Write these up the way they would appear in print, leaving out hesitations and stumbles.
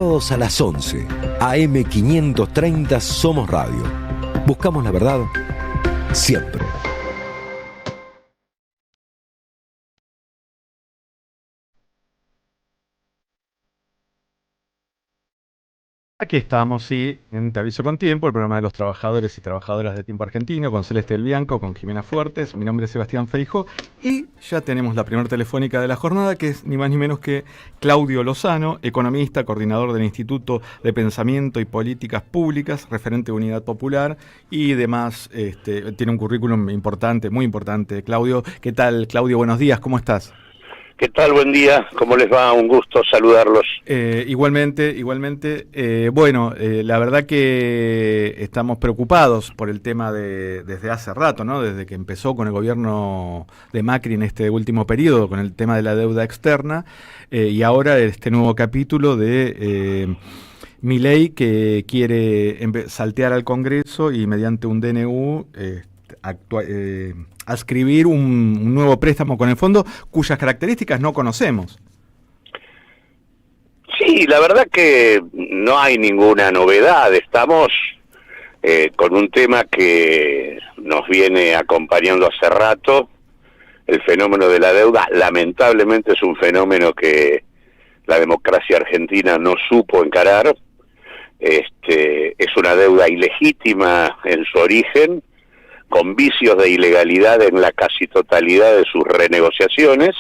sábados a las 11, AM 530 Somos Radio. Buscamos la verdad siempre. Aquí estamos, sí, en Te Aviso con Tiempo, el programa de los trabajadores y trabajadoras de Tiempo Argentino, con Celeste del Bianco, con Jimena Fuertes. Mi nombre es Sebastián Feijó y ya tenemos la primera telefónica de la jornada, que es ni más ni menos que Claudio Lozano, economista, coordinador del Instituto de Pensamiento y Políticas Públicas, referente de Unidad Popular y demás. Tiene un currículum importante, muy importante. Claudio, ¿qué tal? Claudio, buenos días, ¿cómo estás? ¿Qué tal? Buen día, ¿cómo les va? Un gusto saludarlos. Igualmente. La verdad que estamos preocupados por el tema desde hace rato, ¿no? Desde que empezó con el gobierno de Macri en este último periodo, con el tema de la deuda externa, y ahora este nuevo capítulo de Milei, que quiere saltear al Congreso y mediante un DNU adscribir un nuevo préstamo con el fondo cuyas características no conocemos. Sí, la verdad que no hay ninguna novedad. Estamos con un tema que nos viene acompañando hace rato. El fenómeno de la deuda, lamentablemente, es un fenómeno que la democracia argentina no supo encarar. Es una deuda ilegítima en su origen, con vicios de ilegalidad en la casi totalidad de sus renegociaciones,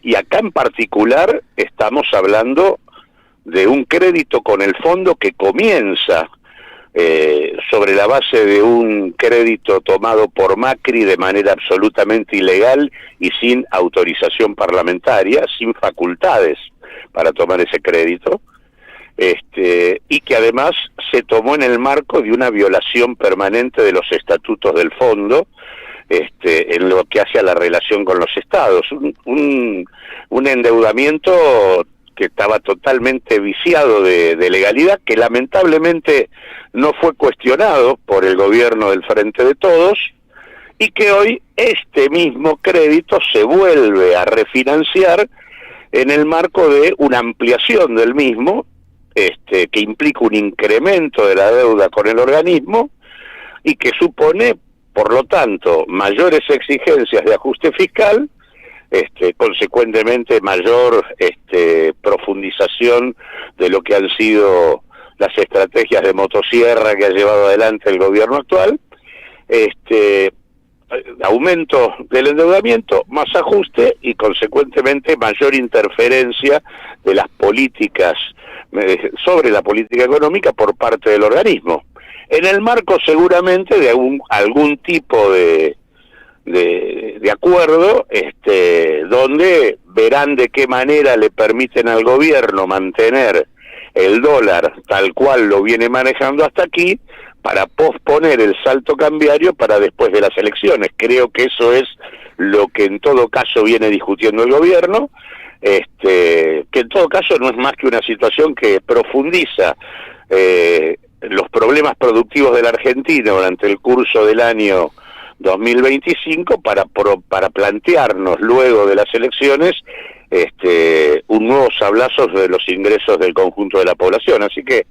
y acá en particular estamos hablando de un crédito con el fondo que comienza sobre la base de un crédito tomado por Macri de manera absolutamente ilegal y sin autorización parlamentaria, sin facultades para tomar ese crédito, y que además se tomó en el marco de una violación permanente de los estatutos del fondo, en lo que hace a la relación con los estados, un endeudamiento que estaba totalmente viciado de legalidad, que lamentablemente no fue cuestionado por el gobierno del Frente de Todos, y que hoy este mismo crédito se vuelve a refinanciar en el marco de una ampliación del mismo, que implica un incremento de la deuda con el organismo y que supone, por lo tanto, mayores exigencias de ajuste fiscal, consecuentemente mayor profundización de lo que han sido las estrategias de motosierra que ha llevado adelante el gobierno actual, aumento del endeudamiento, más ajuste y consecuentemente mayor interferencia de las políticas sobre la política económica por parte del organismo, en el marco seguramente de algún tipo de acuerdo, donde verán de qué manera le permiten al gobierno mantener el dólar tal cual lo viene manejando hasta aquí, para posponer el salto cambiario para después de las elecciones. Creo que eso es lo que en todo caso viene discutiendo el gobierno, que en todo caso no es más que una situación que profundiza los problemas productivos de la Argentina durante el curso del año 2025 para plantearnos luego de las elecciones un nuevo sablazo de los ingresos del conjunto de la población. Así que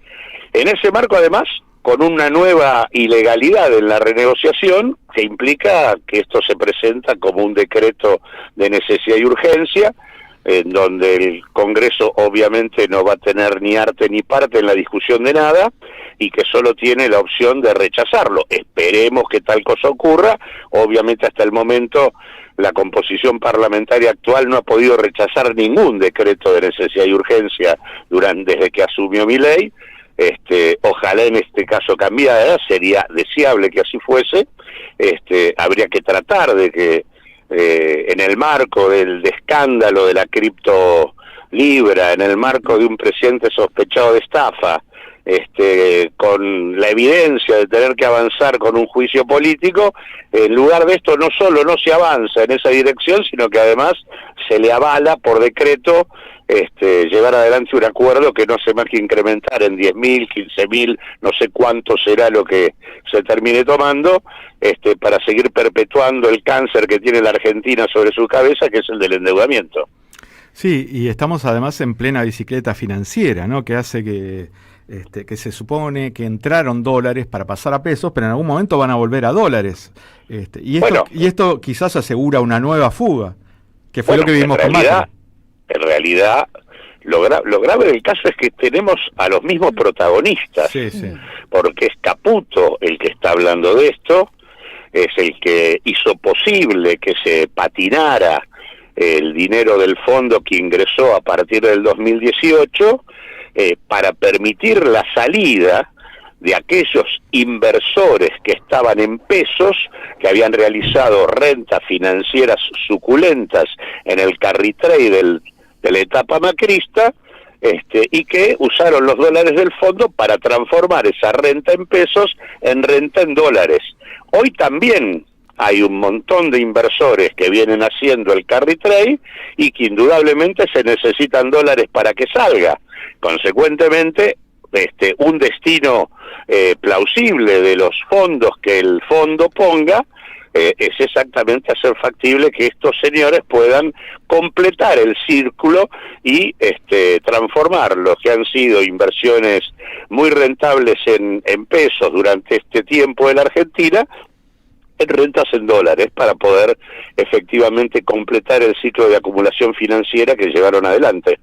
en ese marco, además, con una nueva ilegalidad en la renegociación, que implica que esto se presenta como un decreto de necesidad y urgencia, en donde el Congreso obviamente no va a tener ni arte ni parte en la discusión de nada, y que solo tiene la opción de rechazarlo. Esperemos que tal cosa ocurra. Obviamente hasta el momento la composición parlamentaria actual no ha podido rechazar ningún decreto de necesidad y urgencia desde que asumió Milei. Ojalá en este caso cambiara, sería deseable que así fuese. Habría que tratar de que en el marco del escándalo de la criptolibra, en el marco de un presidente sospechado de estafa, con la evidencia de tener que avanzar con un juicio político, en lugar de esto no solo no se avanza en esa dirección, sino que además se le avala por decreto llevar adelante un acuerdo que no hace más que incrementar en 10.000, 15.000, no sé cuánto será lo que se termine tomando, para seguir perpetuando el cáncer que tiene la Argentina sobre su cabeza, que es el del endeudamiento. Sí, y estamos además en plena bicicleta financiera, ¿no? Que hace que se supone que entraron dólares para pasar a pesos, pero en algún momento van a volver a dólares. Y esto quizás asegura una nueva fuga, que fue lo que vimos con Macri. En realidad, lo grave del caso es que tenemos a los mismos protagonistas, Sí, sí. porque es Caputo el que está hablando de esto, es el que hizo posible que se patinara el dinero del fondo que ingresó a partir del 2018 para permitir la salida de aquellos inversores que estaban en pesos, que habían realizado rentas financieras suculentas en el carry trade de la etapa macrista, y que usaron los dólares del fondo para transformar esa renta en pesos en renta en dólares. Hoy también hay un montón de inversores que vienen haciendo el carry trade y que indudablemente se necesitan dólares para que salga. Consecuentemente, un destino plausible de los fondos que el fondo ponga es exactamente hacer factible que estos señores puedan completar el círculo y transformar lo que han sido inversiones muy rentables en pesos durante este tiempo en la Argentina en rentas en dólares para poder efectivamente completar el ciclo de acumulación financiera que llevaron adelante.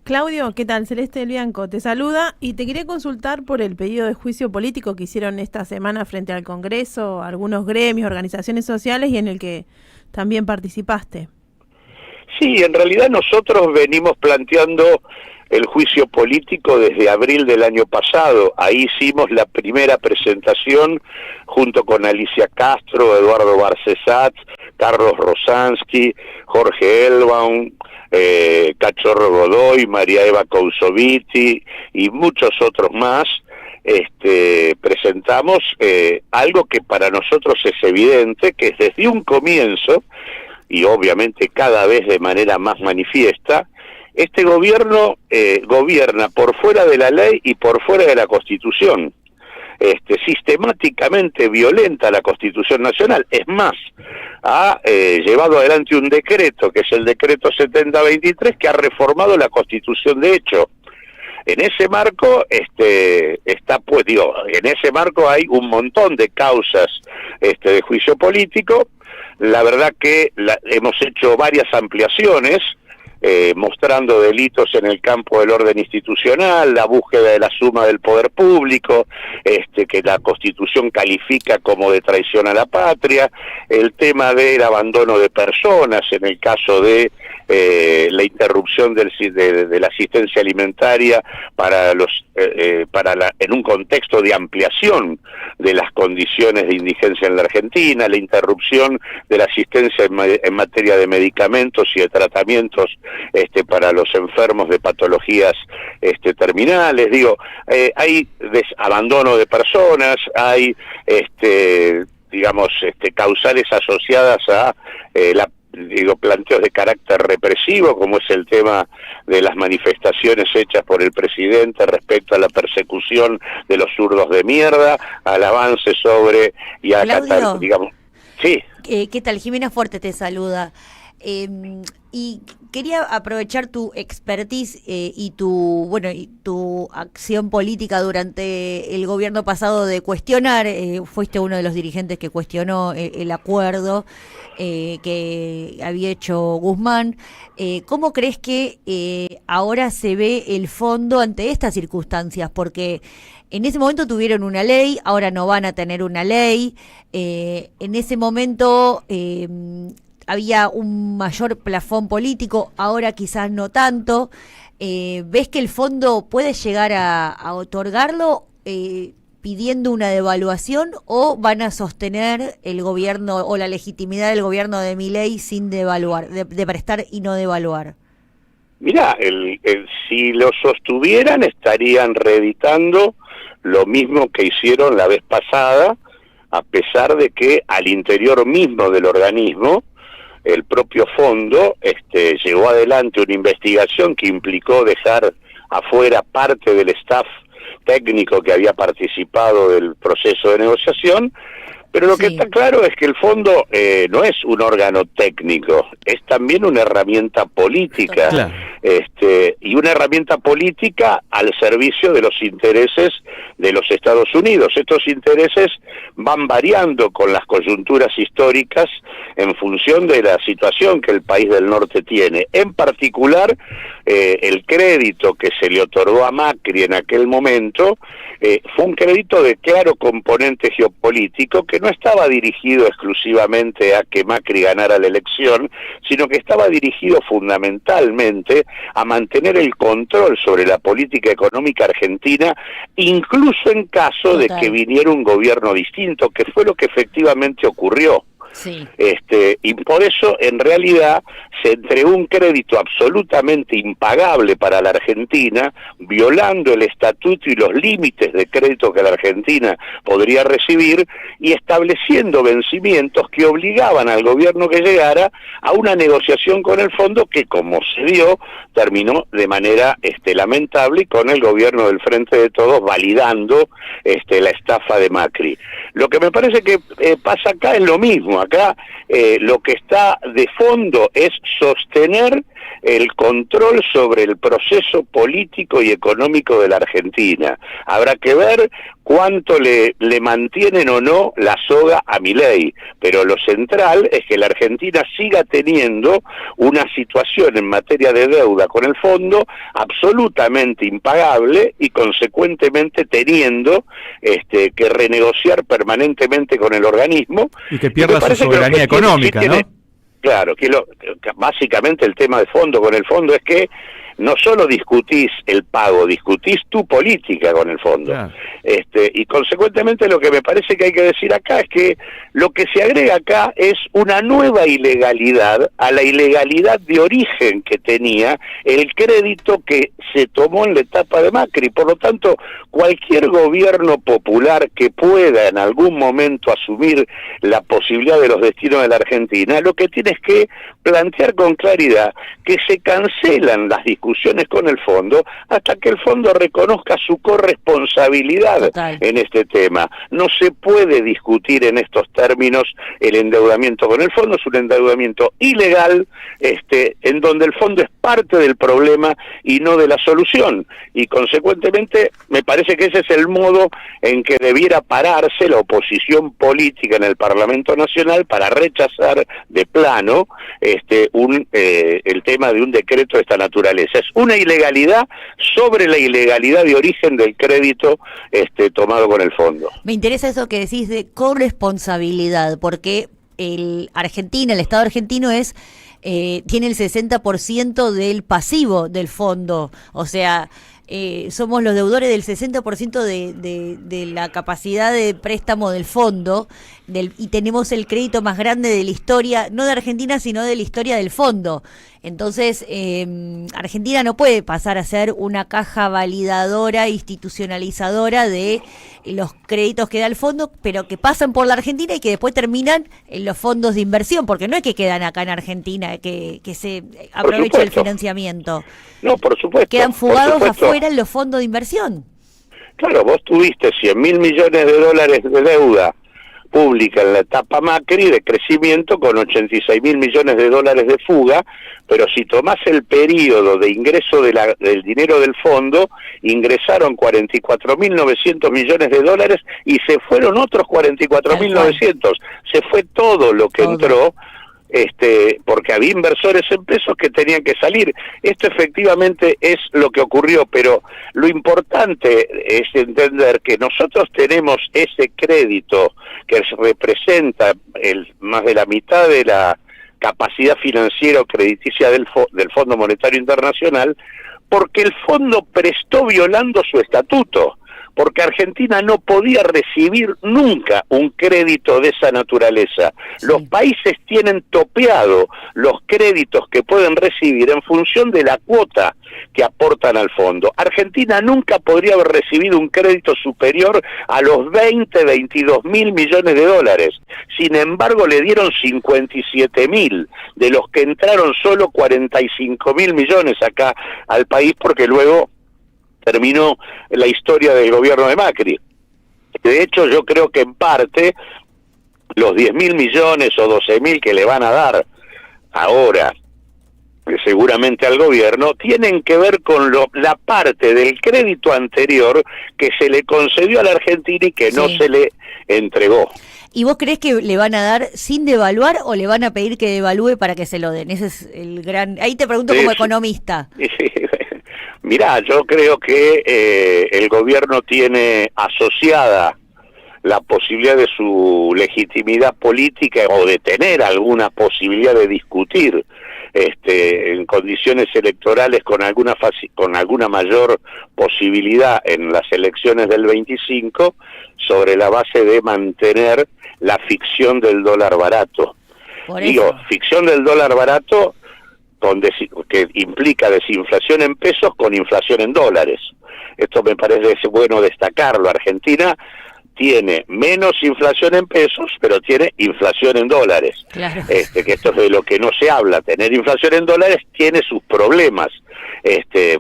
Claudio, ¿qué tal? Celeste del Bianco te saluda y te quería consultar por el pedido de juicio político que hicieron esta semana frente al Congreso, algunos gremios, organizaciones sociales y en el que también participaste. Sí, en realidad nosotros venimos planteando el juicio político desde abril del año pasado. Ahí hicimos la primera presentación junto con Alicia Castro, Eduardo Barcesat, Carlos Rosansky, Jorge Elbaum, Cachorro Godoy, María Eva Cousoviti y muchos otros más. Presentamos algo que para nosotros es evidente, que desde un comienzo, y obviamente cada vez de manera más manifiesta, este gobierno gobierna por fuera de la ley y por fuera de la Constitución. Sistemáticamente violenta la Constitución Nacional. Es más, ha llevado adelante un decreto, que es el decreto 7023, que ha reformado la Constitución de hecho. En ese marco en ese marco hay un montón de causas de juicio político. La verdad que hemos hecho varias ampliaciones, mostrando delitos en el campo del orden institucional, la búsqueda de la suma del poder público, que la Constitución califica como de traición a la patria, el tema del abandono de personas, en el caso de la interrupción de la asistencia alimentaria en un contexto de ampliación de las condiciones de indigencia en la Argentina, la interrupción de la asistencia en materia de medicamentos y de tratamientos para los enfermos de patologías terminales. Hay abandono de personas, hay causales asociadas a planteos de carácter represivo, como es el tema de las manifestaciones hechas por el presidente respecto a la persecución de los zurdos de mierda, al avance sobre y a Claudio, sí. ¿Qué tal? Jimena Fuerte te saluda. Y quería aprovechar tu expertise y tu acción política durante el gobierno pasado de cuestionar, fuiste uno de los dirigentes que cuestionó el acuerdo que había hecho Guzmán. ¿Cómo crees que ahora se ve el fondo ante estas circunstancias? Porque en ese momento tuvieron una ley, ahora no van a tener una ley. En ese momento había un mayor plafón político, ahora quizás no tanto. ¿Ves que el fondo puede llegar a otorgarlo pidiendo una devaluación o van a sostener el gobierno o la legitimidad del gobierno de Milei sin devaluar, de prestar y no devaluar? Mirá, si lo sostuvieran estarían reeditando lo mismo que hicieron la vez pasada, a pesar de que al interior mismo del organismo el propio fondo llevó adelante una investigación que implicó dejar afuera parte del staff técnico que había participado del proceso de negociación, Pero lo que Sí. está claro es que el fondo no es un órgano técnico, es también una herramienta política, Claro. y una herramienta política al servicio de los intereses de los Estados Unidos. Estos intereses van variando con las coyunturas históricas en función de la situación que el país del norte tiene. En particular, el crédito que se le otorgó a Macri en aquel momento fue un crédito de claro componente geopolítico que no estaba dirigido exclusivamente a que Macri ganara la elección, sino que estaba dirigido fundamentalmente a mantener el control sobre la política económica argentina, incluso en caso de que viniera un gobierno distinto, que fue lo que efectivamente ocurrió. Sí. Y por eso, en realidad, se entregó un crédito absolutamente impagable para la Argentina, violando el estatuto y los límites de crédito que la Argentina podría recibir, y estableciendo vencimientos que obligaban al gobierno que llegara a una negociación con el fondo que, como se dio, terminó de manera lamentable, y con el gobierno del Frente de Todos validando la estafa de Macri. Lo que me parece que pasa acá es lo mismo. Acá lo que está de fondo es sostener el control sobre el proceso político y económico de la Argentina. Habrá que ver cuánto le mantienen o no la soga a Milei, pero lo central es que la Argentina siga teniendo una situación en materia de deuda con el fondo absolutamente impagable, y consecuentemente teniendo que renegociar permanentemente con el organismo. Y que pierda su soberanía económica, ¿no? Claro, que básicamente el tema de fondo con el fondo es que no solo discutís el pago, discutís tu política con el fondo. Claro. Y consecuentemente lo que me parece que hay que decir acá es que lo que se agrega acá es una nueva ilegalidad a la ilegalidad de origen que tenía el crédito que se tomó en la etapa de Macri. Por lo tanto, cualquier gobierno popular que pueda en algún momento asumir la posibilidad de los destinos de la Argentina, lo que tiene es que plantear con claridad que se cancelan las discusiones con el fondo hasta que el fondo reconozca su corresponsabilidad en este tema. No se puede discutir en estos términos el endeudamiento con el fondo, es un endeudamiento ilegal, en donde el fondo es parte del problema y no de la solución, y consecuentemente me parece que ese es el modo en que debiera pararse la oposición política en el Parlamento Nacional para rechazar de plano el tema de un decreto de esta naturaleza. Es una ilegalidad sobre la ilegalidad de origen del crédito tomado con el fondo. Me interesa eso que decís de corresponsabilidad, porque Argentina, el Estado argentino tiene el 60% del pasivo del fondo, o sea, somos los deudores del 60% de la capacidad de préstamo del fondo, y tenemos el crédito más grande de la historia, no de Argentina, sino de la historia del fondo. Entonces, Argentina no puede pasar a ser una caja validadora, institucionalizadora de los créditos que da el fondo, pero que pasan por la Argentina y que después terminan en los fondos de inversión, porque no es que quedan acá en Argentina, que se aproveche el financiamiento. No, por supuesto. Quedan fugados afuera en los fondos de inversión. Claro, vos tuviste 100.000 millones de dólares de deuda pública en la etapa Macri de crecimiento, con 86.000 millones de dólares de fuga, pero si tomás el periodo de ingreso del dinero del fondo, ingresaron 44.900 millones de dólares y se fueron otros 44.900. Se fue todo lo que entró, porque había inversores en pesos que tenían que salir. Esto efectivamente es lo que ocurrió, pero lo importante es entender que nosotros tenemos ese crédito que representa más de la mitad de la capacidad financiera o crediticia del Fondo Monetario Internacional, porque el fondo prestó violando su estatuto, porque Argentina no podía recibir nunca un crédito de esa naturaleza. Sí. Los países tienen topeado los créditos que pueden recibir en función de la cuota que aportan al fondo. Argentina nunca podría haber recibido un crédito superior a los 22 mil millones de dólares. Sin embargo, le dieron 57.000, de los que entraron solo 45.000 millones acá al país, porque luego terminó la historia del gobierno de Macri. De hecho, yo creo que en parte los 10.000 millones o 12.000 que le van a dar ahora, seguramente al gobierno, tienen que ver con la parte del crédito anterior que se le concedió a la Argentina y que no se le entregó. ¿Y vos creés que le van a dar sin devaluar o le van a pedir que devalúe para que se lo den? Ese es el gran... Ahí te pregunto como economista. Mirá, yo creo que el gobierno tiene asociada la posibilidad de su legitimidad política o de tener alguna posibilidad de discutir en condiciones electorales con alguna mayor posibilidad en las elecciones del 25 sobre la base de mantener la ficción del dólar barato. Digo, ficción del dólar barato que implica desinflación en pesos con inflación en dólares. Esto me parece bueno destacarlo. Argentina tiene menos inflación en pesos, pero tiene inflación en dólares. Claro. Que esto es de lo que no se habla. Tener inflación en dólares tiene sus problemas,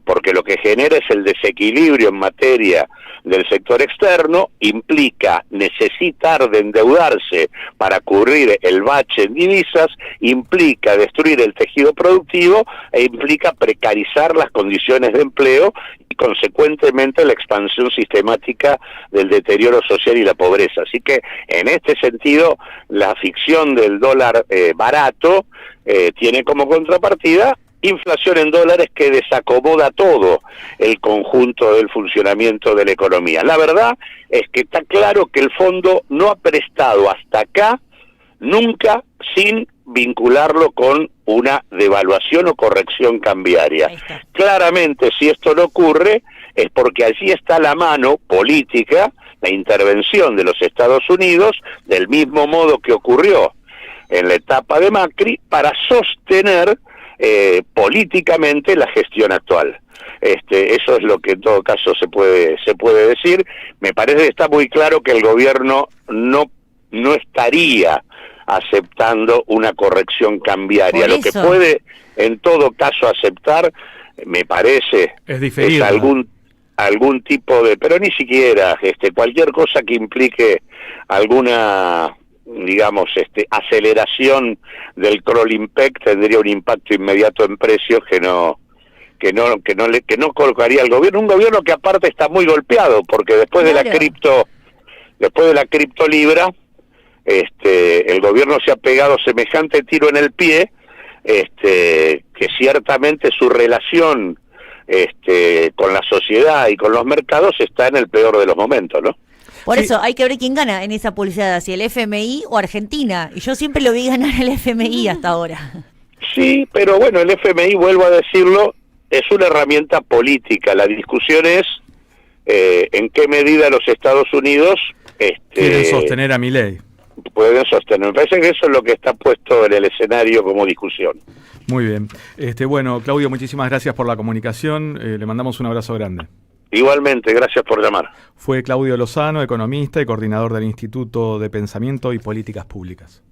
porque lo que genera es el desequilibrio en materia del sector externo, implica necesitar de endeudarse para cubrir el bache en divisas, implica destruir el tejido productivo e implica precarizar las condiciones de empleo y consecuentemente la expansión sistemática del deterioro social y la pobreza. Así que en este sentido la ficción del dólar barato tiene como contrapartida inflación en dólares que desacomoda todo el conjunto del funcionamiento de la economía. La verdad es que está claro que el fondo no ha prestado hasta acá nunca sin vincularlo con una devaluación o corrección cambiaria. Claramente, si esto no ocurre, es porque allí está la mano política, la intervención de los Estados Unidos, del mismo modo que ocurrió en la etapa de Macri, para sostener políticamente la gestión actual. Eso es lo que en todo caso se puede decir. Me parece que está muy claro que el gobierno no estaría aceptando una corrección cambiaria. Lo que puede en todo caso aceptar, me parece, es algún tipo de, pero ni siquiera cualquier cosa que implique alguna, digamos, aceleración del crawling peg tendría un impacto inmediato en precios que no colocaría al gobierno, un gobierno que aparte está muy golpeado porque después de la criptolibra, el gobierno se ha pegado semejante tiro en el pie, que ciertamente su relación con la sociedad y con los mercados está en el peor de los momentos, ¿no? Por eso hay que ver quién gana en esa publicidad, si el FMI o Argentina. Y yo siempre lo vi ganar el FMI hasta ahora. Sí, pero bueno, el FMI, vuelvo a decirlo, es una herramienta política. La discusión es en qué medida los Estados Unidos quieren sostener a Milei. Pueden sostener. Me parece que eso es lo que está puesto en el escenario como discusión. Muy bien. Bueno, Claudio, muchísimas gracias por la comunicación. Le mandamos un abrazo grande. Igualmente, gracias por llamar. Fue Claudio Lozano, economista y coordinador del Instituto de Pensamiento y Políticas Públicas.